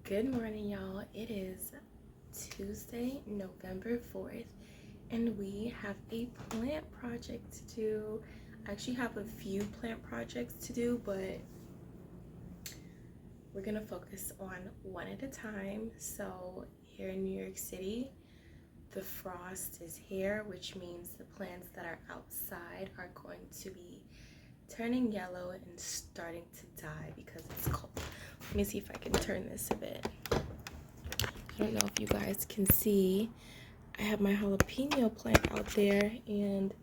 Good morning, y'all. It is Tuesday, November 4th, and we have a plant project to do. I actually have a few plant projects to do, but we're gonna focus on one at a time. So here in New York City, the frost is here, which means the plants that are outside are going to be turning yellow and starting to die because it's cold. Let me see if I can turn this a bit. I don't know if you guys can see. I have my jalapeno plant out there and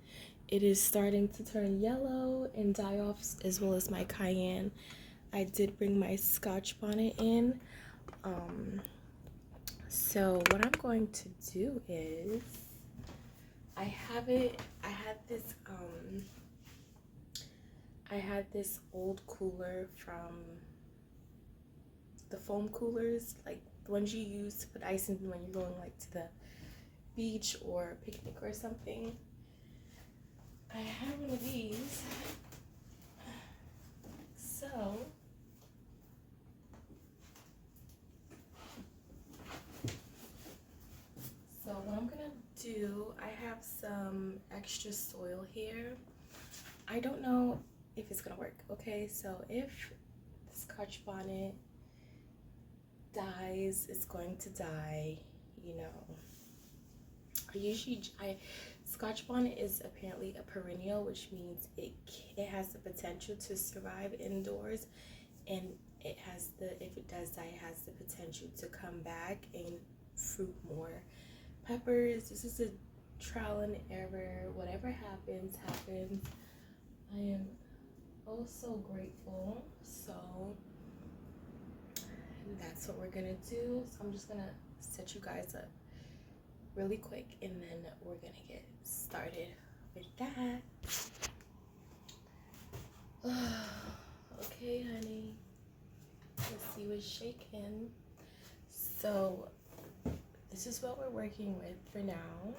it is starting to turn yellow and die off, as well as my cayenne. I did bring my Scotch bonnet in. So what I'm going to do is I had this old cooler from the foam coolers, like the ones you use to put ice in when you're going like to the beach or picnic or something. I have one of these. So what I'm gonna do, I have some extra soil here. I don't know if it's gonna work. Okay, so if the Scotch bonnet dies, it's going to die, you know. Scotch bonnet is apparently a perennial, which means it has the potential to survive indoors, and if it does die, it has the potential to come back and fruit more peppers. This is a trial and error. Whatever happens. I am oh so grateful. So that's what we're gonna do. So I'm just gonna set you guys up really quick and then we're gonna get started with that. Okay, honey, let's see what's shaking. So this is what we're working with for now.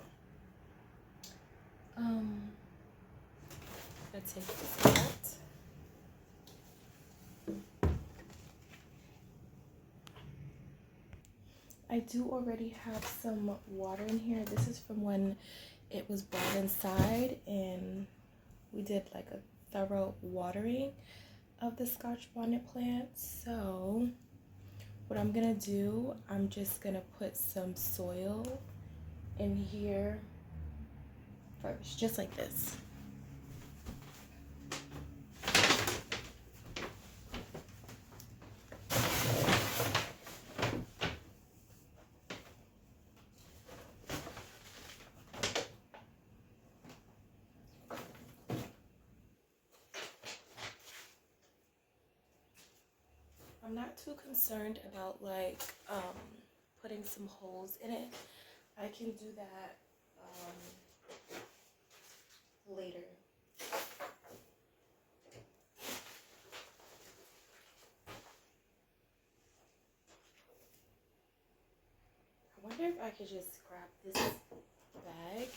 Let's take this out. I do already have some water in here. This is from when it was brought inside and we did like a thorough watering of the Scotch bonnet plant. So what I'm gonna do, I'm just gonna put some soil in here first, just like this. I'm not too concerned about like putting some holes in it. I can do that later. I wonder if I could just grab this bag.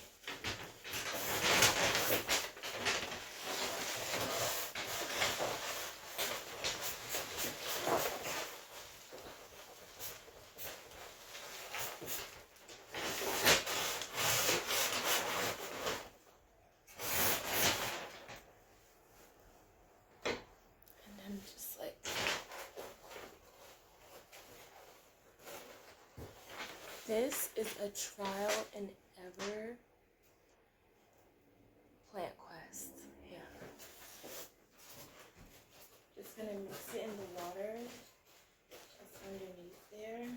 This is a trial and error plant quest. Yeah. Just gonna mix it in the water just underneath there.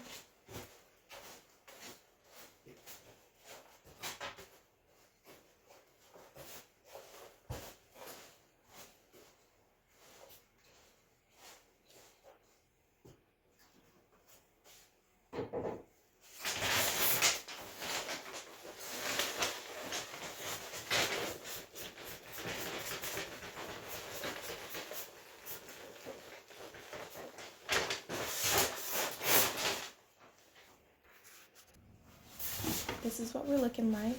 This is what we're looking like.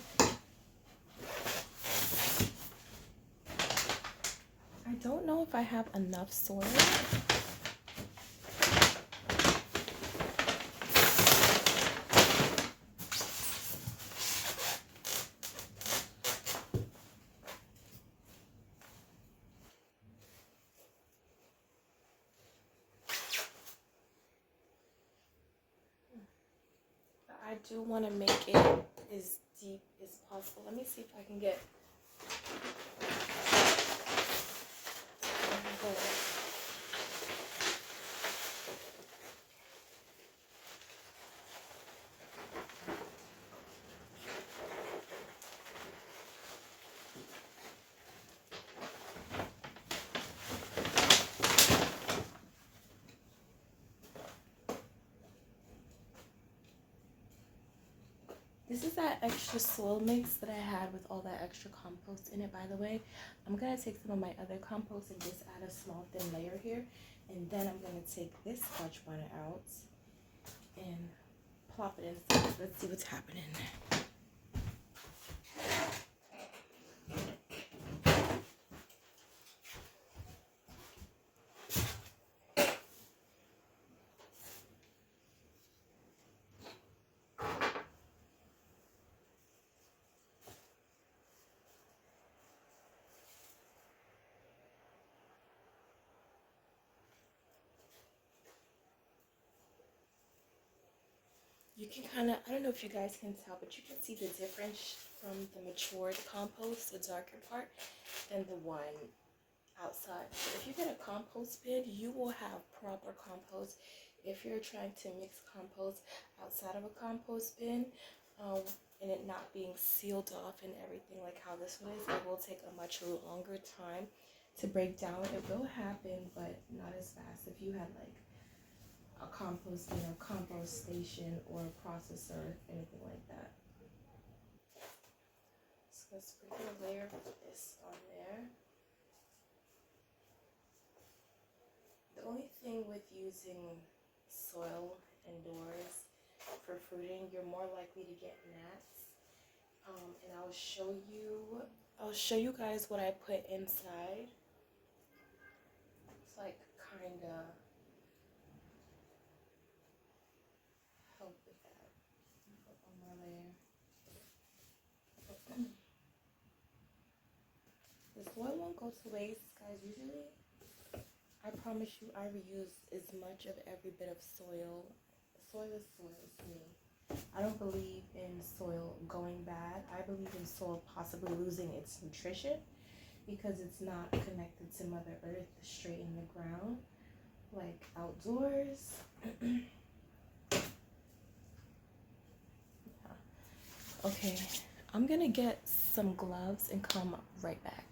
I don't know if I have enough soil. I do want to make it as deep as possible. Let me see if I can get. This is that extra soil mix that I had with all that extra compost in it, by the way. I'm going to take some of my other compost and just add a small thin layer here. And then I'm going to take this Scotch bonnet out and plop it inside. Let's see what's happening. You can kind of, I don't know if you guys can tell, but you can see the difference from the matured compost, the darker part, than the one outside. So if you get a compost bin, you will have proper compost. If you're trying to mix compost outside of a compost bin, and it not being sealed off and everything like how this one is, it will take a much longer time to break down. It will happen, but not as fast. If you had like a compost bin or compost station or a processor, anything like that. So let's sprinkle a layer of this on there. The only thing with using soil indoors for fruiting, you're more likely to get gnats. And I'll show you guys what I put inside. It's like kinda help with that. Put one more layer. The soil won't go to waste, guys. Usually, I promise you, I reuse as much of every bit of soil. Soil is to me. I don't believe in soil going bad. I believe in soil possibly losing its nutrition because it's not connected to Mother Earth straight in the ground, like outdoors. Yeah. Okay, I'm gonna get some gloves and come right back.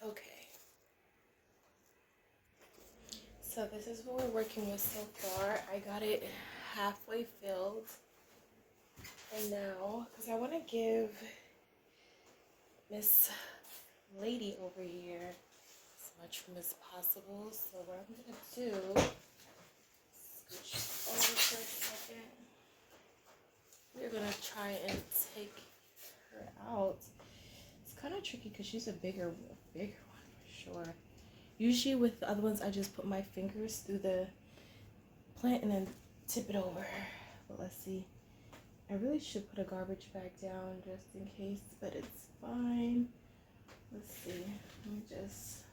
Okay. So this is what we're working with so far. I got it halfway filled. And now, because I want to give Miss Lady over here as much room as possible. So what I'm going to do, scooch over for a second. We're going to try and take her out. It's kind of tricky because she's a bigger one for sure. Usually with the other ones, I just put my fingers through the plant and then tip it over. But let's see. I really should put a garbage bag down just in case, but it's fine. Let's see. Let me just.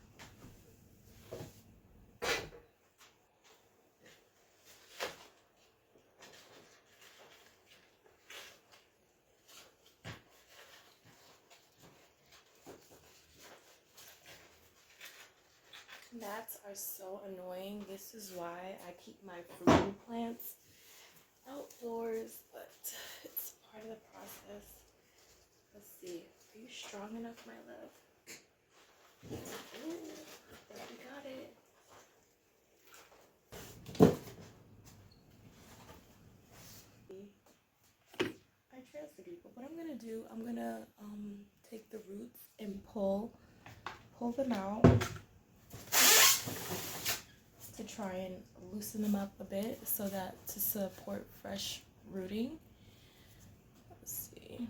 Gnats are so annoying. This is why I keep my fruiting plants outdoors, but it's part of the process. Let's see. Are you strong enough, my love? Ooh, I think we got it. I trust you, but what I'm gonna do, I'm gonna take the roots and pull them out to try and loosen them up a bit so that to support fresh rooting. Let's see.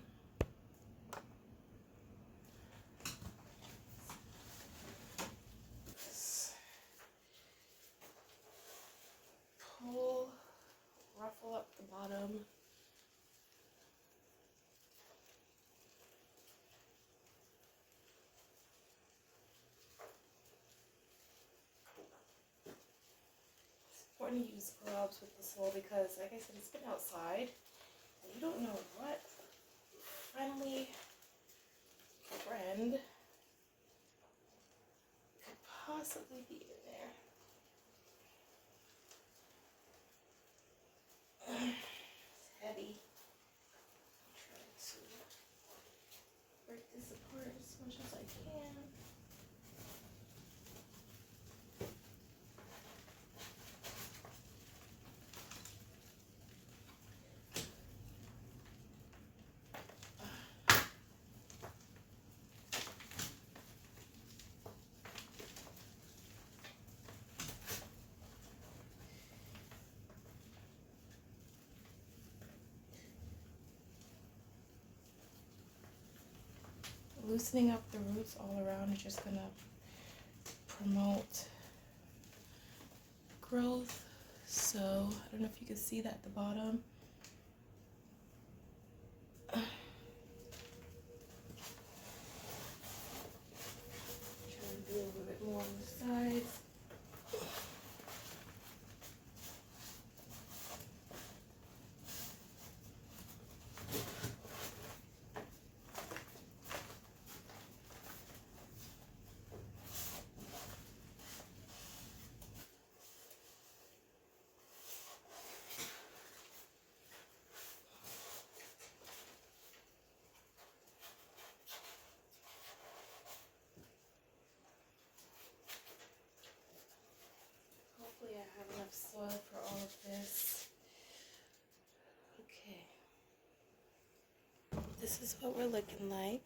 Pull, ruffle up the bottom. to use gloves with the soil because, like I said, it's been outside. And you don't know what friendly friend could possibly be in there. It's heavy. I'm trying to break this apart as much as I can. Loosening up the roots all around is just gonna promote growth. So I don't know if you can see that at the bottom. Trying to do a little bit more on the sides. Hopefully I have enough soil for all of this. Okay. This is what we're looking like.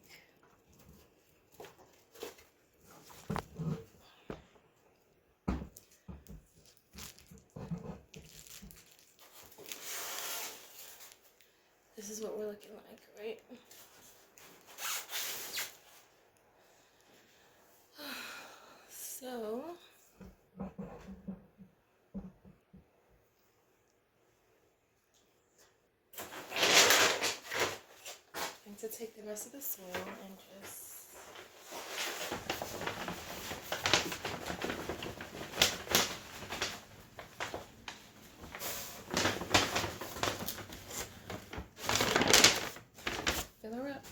This is what we're looking like, right? So, I'm going to take the rest of the soil and just fill her up.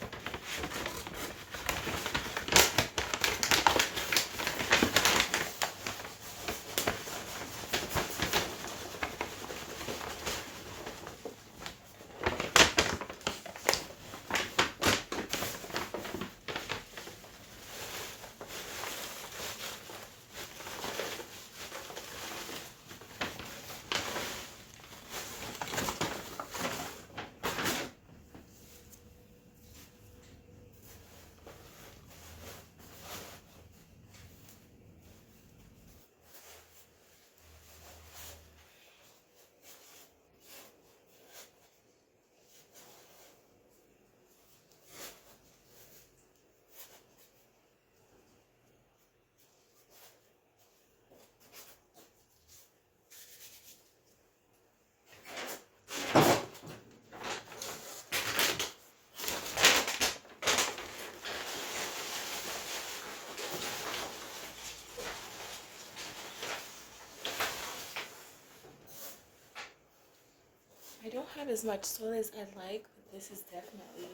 I don't have as much soil as I'd like, but this is definitely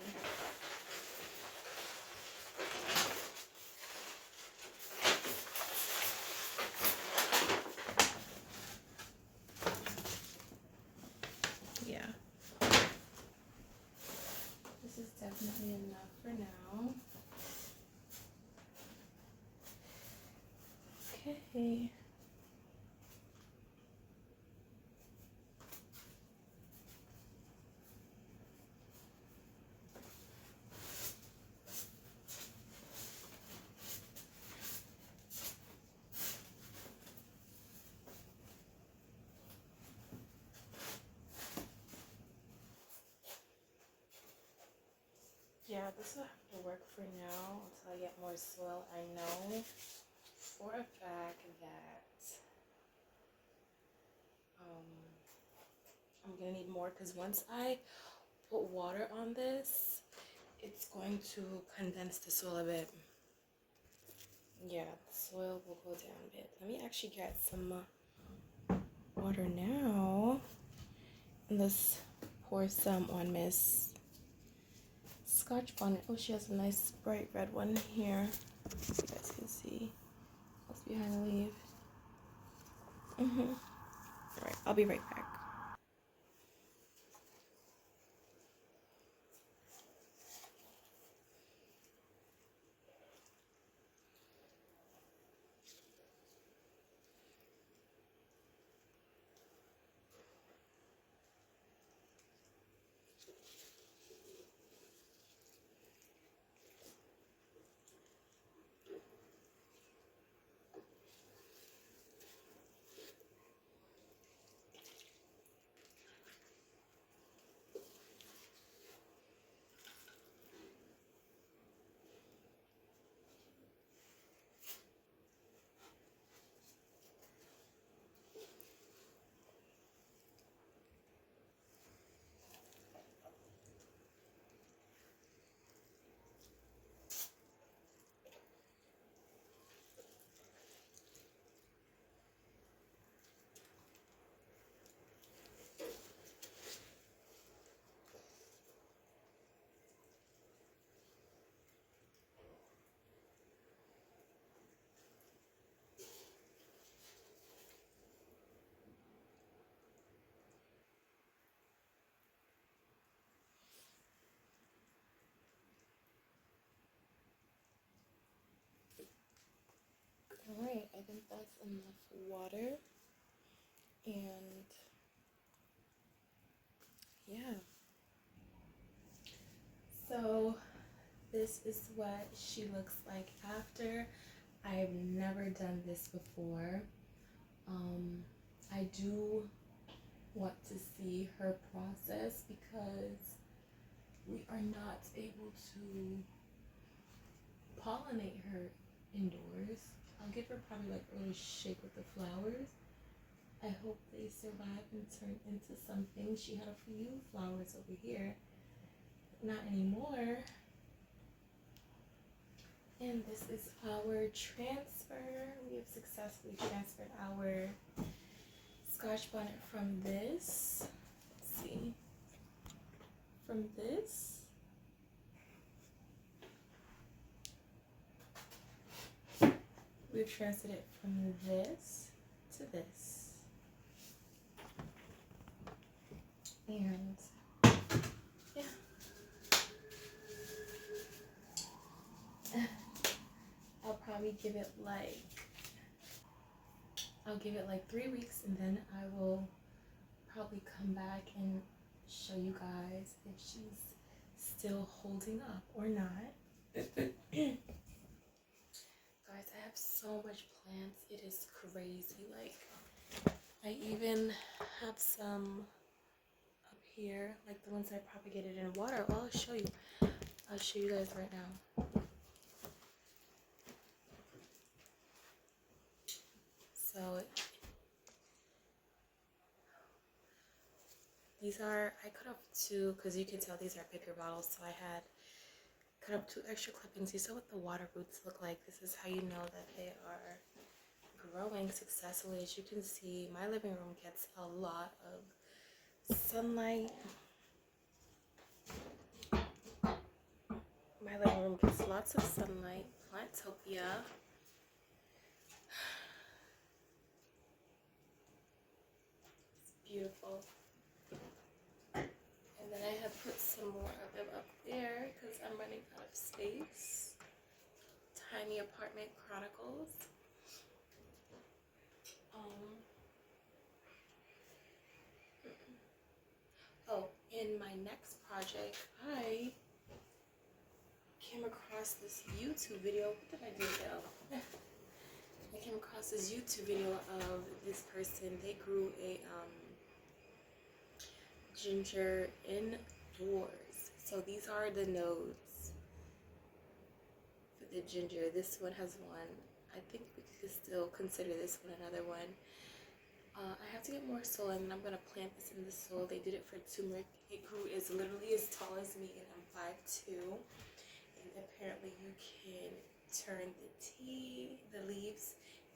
yeah. This is definitely enough for now. Okay. Yeah, this will have to work for now until I get more soil. I know for a fact that I'm gonna need more because once I put water on this, it's going to condense the soil a bit. Yeah, the soil will go down a bit. Let me actually get some water now. And let's pour some on Miss Scotch Bonnet. Oh, she has a nice bright red one here. You guys can see. That's behind the leaf. Alright, I'll be right back. Alright, I think that's enough water. And yeah. So this is what she looks like after. I've never done this before. I do want to see her process because we are not able to pollinate her indoors. I'll give her probably like a little shake with the flowers. I hope they survive and turn into something. She had a few flowers over here, but not anymore. And this is our transfer. We have successfully transferred our Scotch bonnet from this. Let's see. From this. We've transferred it from this to this. And yeah. I'll probably give it like 3 weeks, and then I will probably come back and show you guys if she's still holding up or not. Guys, I have so much plants. It is crazy. Like, I even have some up here, like the ones I propagated in water. Well, I'll show you. I'll show you guys right now. So these are, I cut up 2, because you can tell these are bigger bottles, so I had cut up 2 extra clippings. You saw what the water roots look like. This is how you know that they are growing successfully. As you can see, my living room gets a lot of sunlight. My living room gets lots of sunlight. Plantopia. It's beautiful. And then I have put some more of them up there because I'm running out of space. Tiny Apartment Chronicles. Oh, in my next project, I came across this YouTube video. What did I do though? I came across this YouTube video of this person. They grew a ginger indoors. So these are the nodes for the ginger. This one has one. I think we could still consider this one another one. I have to get more soil, and I'm gonna plant this in the soil. They did it for turmeric. It grew as literally as tall as me, and I'm 5'2". And apparently you can turn the leaves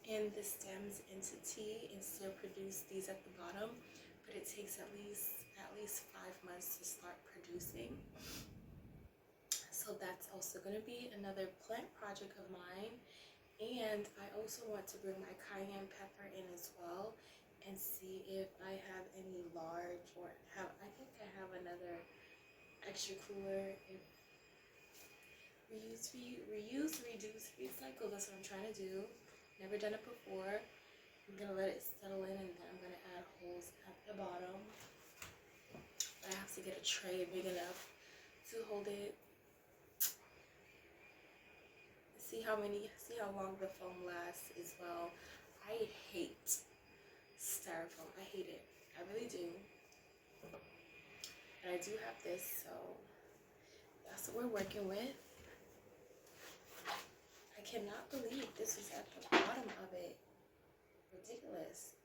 and the stems into tea and still produce these at the bottom, but it takes at least 5 months to start producing. So that's also going to be another plant project of mine. And I also want to bring my cayenne pepper in as well and see if I have any large, or I think I have another extra cooler. If reuse, reduce, recycle, that's what I'm trying to do. Never done it before. I'm gonna let it settle in, and then I'm gonna add holes at the bottom. I have to get a tray big enough to hold it. See how long the foam lasts as well. I hate styrofoam. I hate it. I really do. And I do have this, so that's what we're working with. I cannot believe this is at the bottom of it. Ridiculous.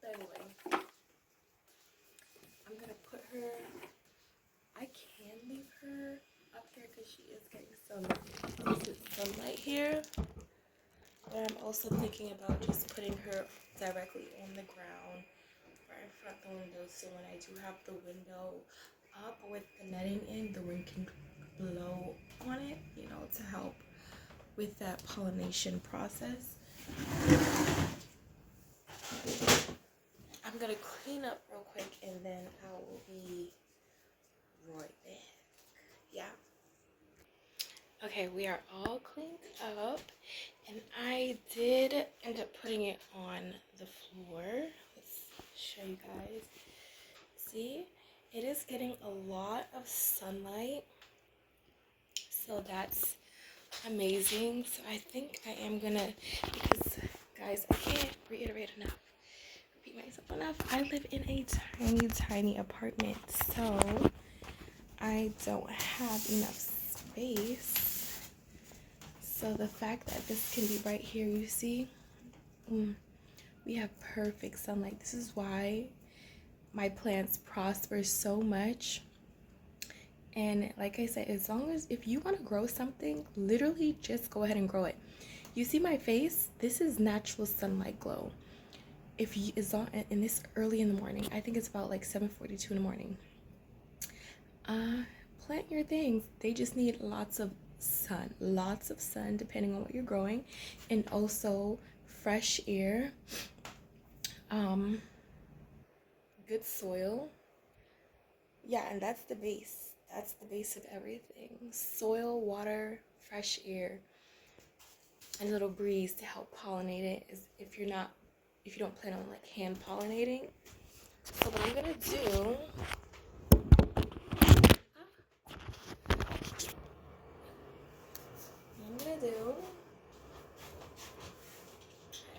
But anyway, I'm gonna put her. I can leave her up here because she is getting some sunlight here. But I'm also thinking about just putting her directly on the ground, right in front of the window, so when I do have the window up with the netting in, the wind can blow on it, you know, to help with that pollination process. I'm gonna clean up real quick and then I will be right back. Yeah. Okay, we are all cleaned up, and I did end up putting it on the floor. Let's show you guys. See, it is getting a lot of sunlight, so that's amazing. So I think I am gonna, because guys, I can't repeat myself enough. I live in a tiny apartment, so I don't have enough space. So the fact that this can be right here, you see, we have perfect sunlight. This is why my plants prosper so much. And like I said, as long as, if you want to grow something, literally just go ahead and grow it. You see my face? This is natural sunlight glow. If you, it's on, and this early in the morning, I think it's about like 7:42 in the morning. Plant your things. They just need lots of sun, depending on what you're growing, and also fresh air, good soil. Yeah, and that's the base of everything. Soil, water, fresh air, and a little breeze to help pollinate it, is if you don't plan on like hand pollinating. So what I'm gonna do,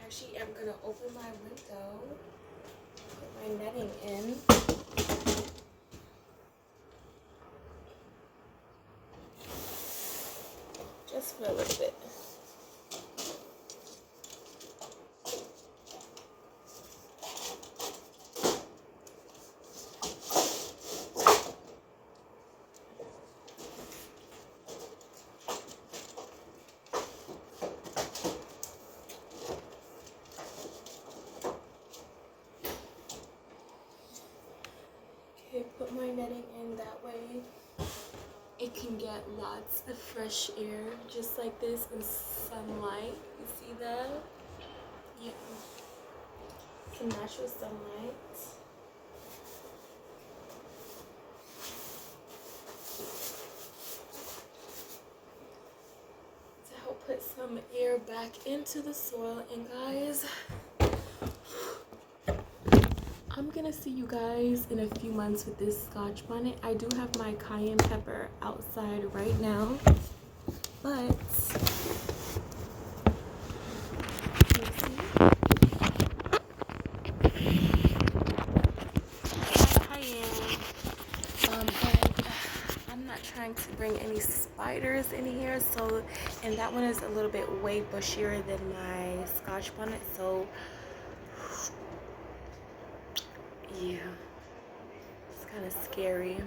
actually I'm gonna open my window, put my netting in. Just for a little bit. Okay, put my netting in that way. It can get lots of fresh air, just like this, and sunlight. You see that? Yeah. Some natural sunlight. To help put some air back into the soil. And guys, I'm gonna see you guys in a few months with this Scotch bonnet. I do have my cayenne pepper outside right now, but but I'm not trying to bring any spiders in here, so, and that one is a little bit way bushier than my Scotch bonnet, so yeah, it's kind of scary.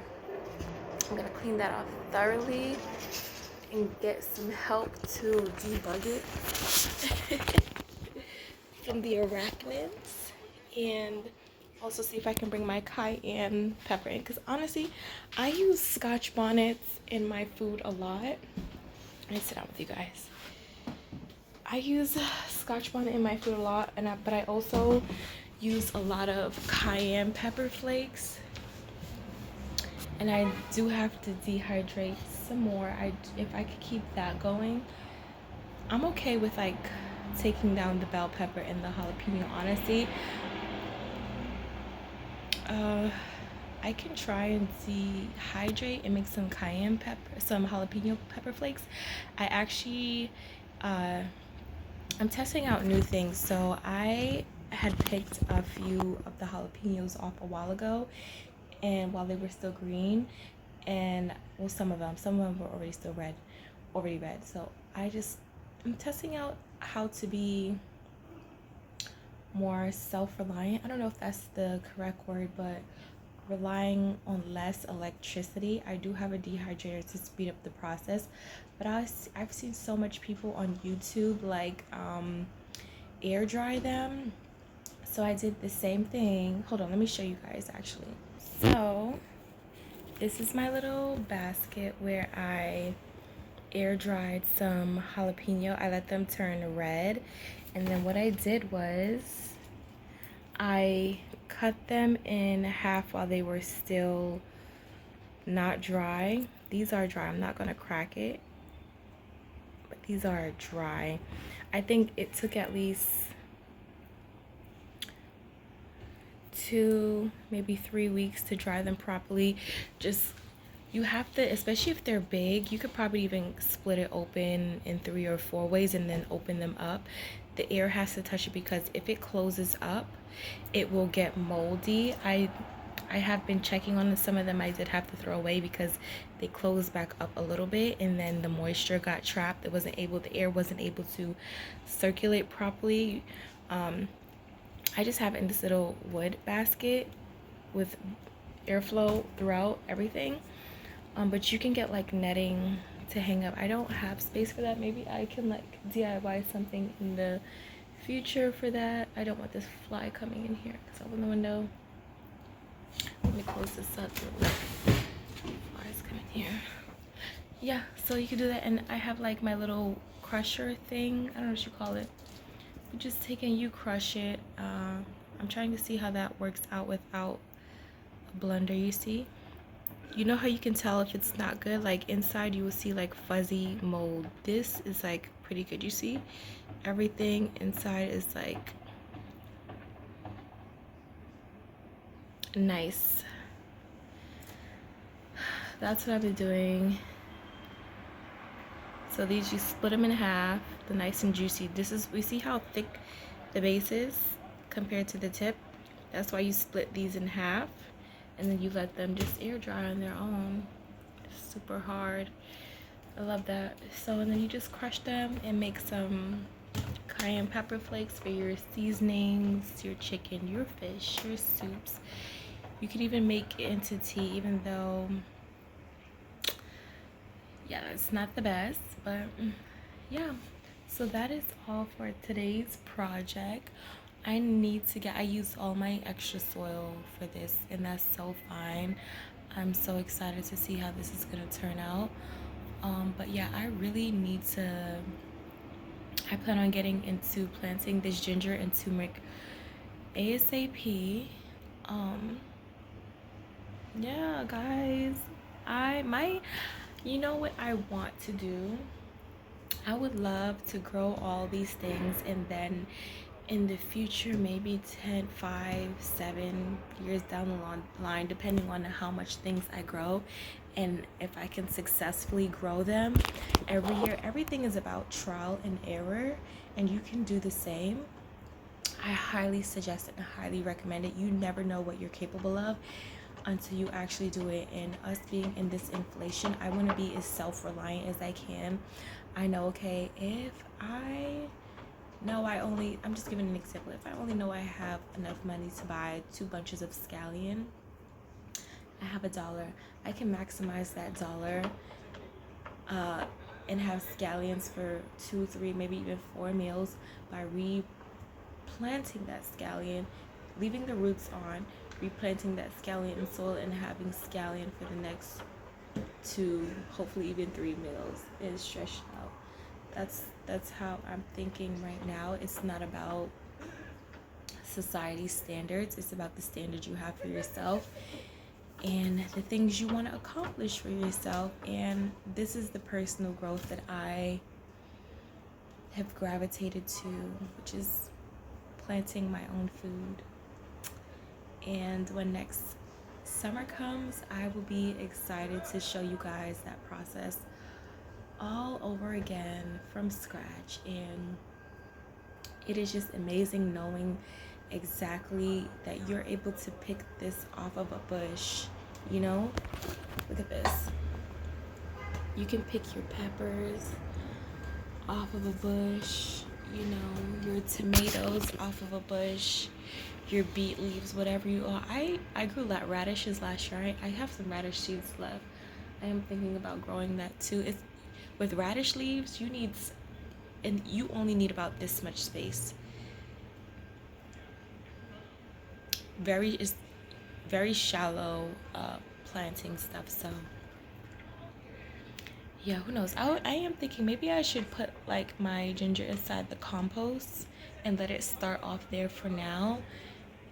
I'm gonna clean that off thoroughly, and get some help to debug it from the arachnids, and also see if I can bring my cayenne pepper in, because honestly I use Scotch bonnets in my food a lot. Let me sit down with you guys. I use Scotch bonnet in my food a lot, but I also use a lot of cayenne pepper flakes, and I do have to dehydrate some more. If I could keep that going, I'm okay with like taking down the bell pepper and the jalapeno. Honestly, I can try and dehydrate and make some cayenne pepper, some jalapeno pepper flakes. I actually I'm testing out new things. So I had picked a few of the jalapenos off a while ago, and while they were still green, and well, some of them were already red. So I'm testing out how to be more self-reliant. I don't know if that's the correct word, but relying on less electricity. I do have a dehydrator to speed up the process, but I've seen so much people on YouTube like air dry them. So I did the same thing. Hold on, let me show you guys actually. So this is my little basket where I air dried some jalapeno. I let them turn red, and then what I did was I cut them in half while they were still not dry. These are dry. I'm not gonna crack it, but these are dry. I think it took at least 2, maybe 3 weeks to dry them properly. You have to, especially if they're big, you could probably even split it open in 3 or 4 ways and then open them up. The air has to touch it, because if it closes up, it will get moldy. I have been checking on some of them. I did have to throw away because they closed back up a little bit, and then the moisture got trapped. The air wasn't able to circulate properly. I just have it in this little wood basket with airflow throughout everything. But you can get like netting to hang up. I don't have space for that. Maybe I can like DIY something in the future for that. I don't want this fly coming in here. Let's open the window. Let me close this up. Flies come in here. Yeah, so you can do that. And I have like my little crusher thing. I don't know what you call it. You just take and you crush it. I'm trying to see how that works out without a blender. You see? You know how you can tell if it's not good? Like inside you will see like fuzzy mold. This is like pretty good. You see? Everything inside is like nice. That's what I've been doing. So these, you split them in half. They're nice and juicy. We see how thick the base is compared to the tip. That's why you split these in half, and then you let them just air dry on their own. It's super hard. I love that. So, and then you just crush them and make some cayenne pepper flakes for your seasonings, your chicken, your fish, your soups. You could even make it into tea, even though, yeah, it's not the best, but yeah. So that is all for today's project. I used all my extra soil for this, and that's so fine. I'm so excited to see how this is gonna turn out. But yeah, I plan on getting into planting this ginger and turmeric ASAP. Yeah, guys, you know what I want to do? I would love to grow all these things, and then in the future, maybe 10, 5, 7 years down the line, depending on how much things I grow and if I can successfully grow them every year. Everything is about trial and error, and you can do the same. I highly suggest it and highly recommend it. You never know what you're capable of until you actually do it. And us being in this inflation, I want to be as self-reliant as I can. I know, okay, if I'm just giving an example. If I only know I have enough money to buy 2 bunches of scallion, I have $1. I can maximize that dollar and have scallions for 2, 3, maybe even 4 meals by replanting that scallion, leaving the roots on, replanting that scallion in soil, and having scallion for the next 2, hopefully even 3 meals and stretched out. That's how I'm thinking right now. It's not about society standards, it's about the standards you have for yourself and the things you want to accomplish for yourself. And this is the personal growth that I have gravitated to, which is planting my own food. And when next summer comes, I will be excited to show you guys that process all over again from scratch. And it is just amazing knowing exactly that you're able to pick this off of a bush. You know, look at this. You can pick your peppers off of a bush, you know, your tomatoes off of a bush, your beet leaves, whatever you are. I grew radishes last year. I have some radish seeds left. I am thinking about growing that too. It's with radish leaves, you only need about this much space. It's very shallow planting stuff. So yeah, who knows? I am thinking maybe I should put like my ginger inside the compost and let it start off there for now.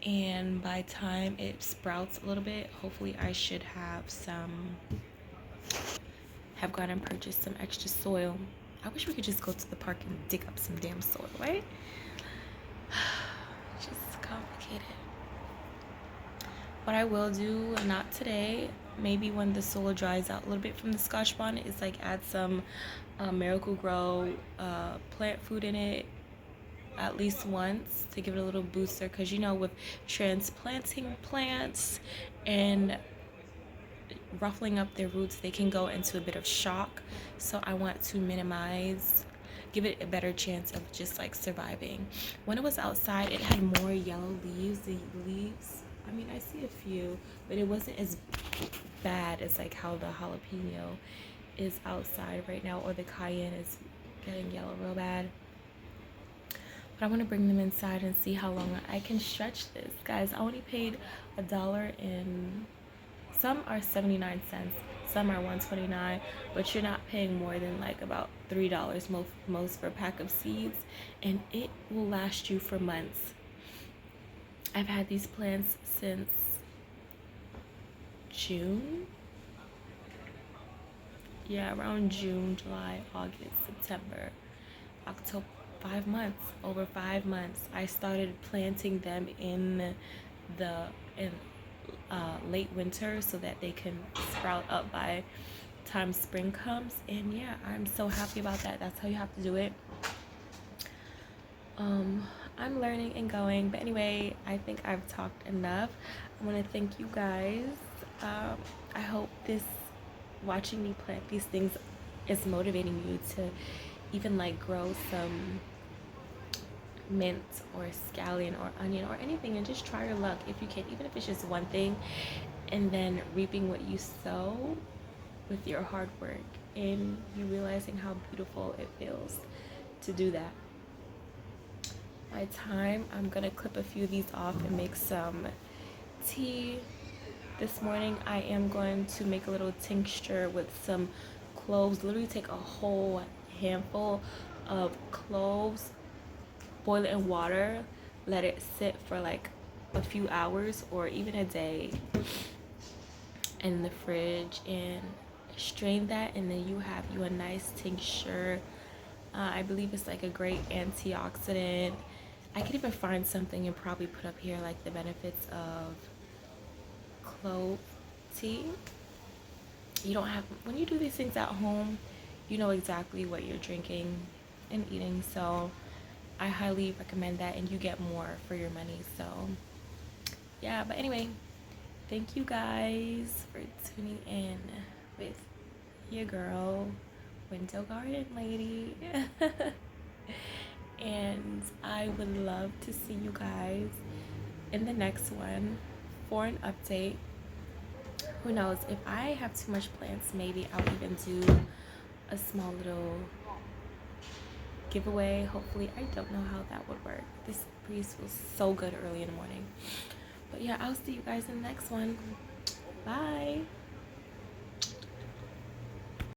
And by the time it sprouts a little bit, hopefully I should have gone and purchased some extra soil. I wish we could just go to the park and dig up some damn soil, right? Just complicated. What I will do, not today, maybe when the soil dries out a little bit from the Scotch bonnet, is like add some Miracle Grow plant food in it at least once to give it a little booster, because you know, with transplanting plants and ruffling up their roots, they can go into a bit of shock. So I want to give it a better chance of just like surviving. When it was outside, it had more yellow leaves. I mean, I see a few, but it wasn't as bad as like how the jalapeno is outside right now, or the cayenne is getting yellow real bad. But I want to bring them inside and see how long I can stretch this. Guys, I only paid $1, and some are 79 cents, some are 129, but you're not paying more than like about $3 most for a pack of seeds, and it will last you for months. I've had these plants since June. Yeah, around June, July, August, September, October. 5 months, over 5 months. I started planting them in late winter so that they can sprout up by the time spring comes. And yeah, I'm so happy about that. That's how you have to do it. I'm learning and going, but anyway, I think I've talked enough. I want to thank you guys. I hope watching me plant these things is motivating you to even like grow some mint or scallion or onion or anything, and just try your luck if you can, even if it's just one thing, and then reaping what you sow with your hard work, and you realizing how beautiful it feels to do that. By time, I'm gonna clip a few of these off and make some tea. This morning I am going to make a little tincture with some cloves. Literally take a whole handful of cloves, boil it in water, let it sit for like a few hours or even a day in the fridge, and strain that, and then you have a nice tincture. I believe it's like a great antioxidant. I could even find something and probably put up here like the benefits of clove tea. You don't have, when you do these things at home, you know exactly what you're drinking and eating, so I highly recommend that, and you get more for your money. So yeah, but anyway, thank you guys for tuning in with your girl, window garden lady. And I would love to see you guys in the next one for an update. Who knows, if I have too much plants, maybe I'll even do a small little giveaway. Hopefully, I don't know how that would work. This breeze feels so good early in the morning. But yeah, I'll see you guys in the next one. Bye.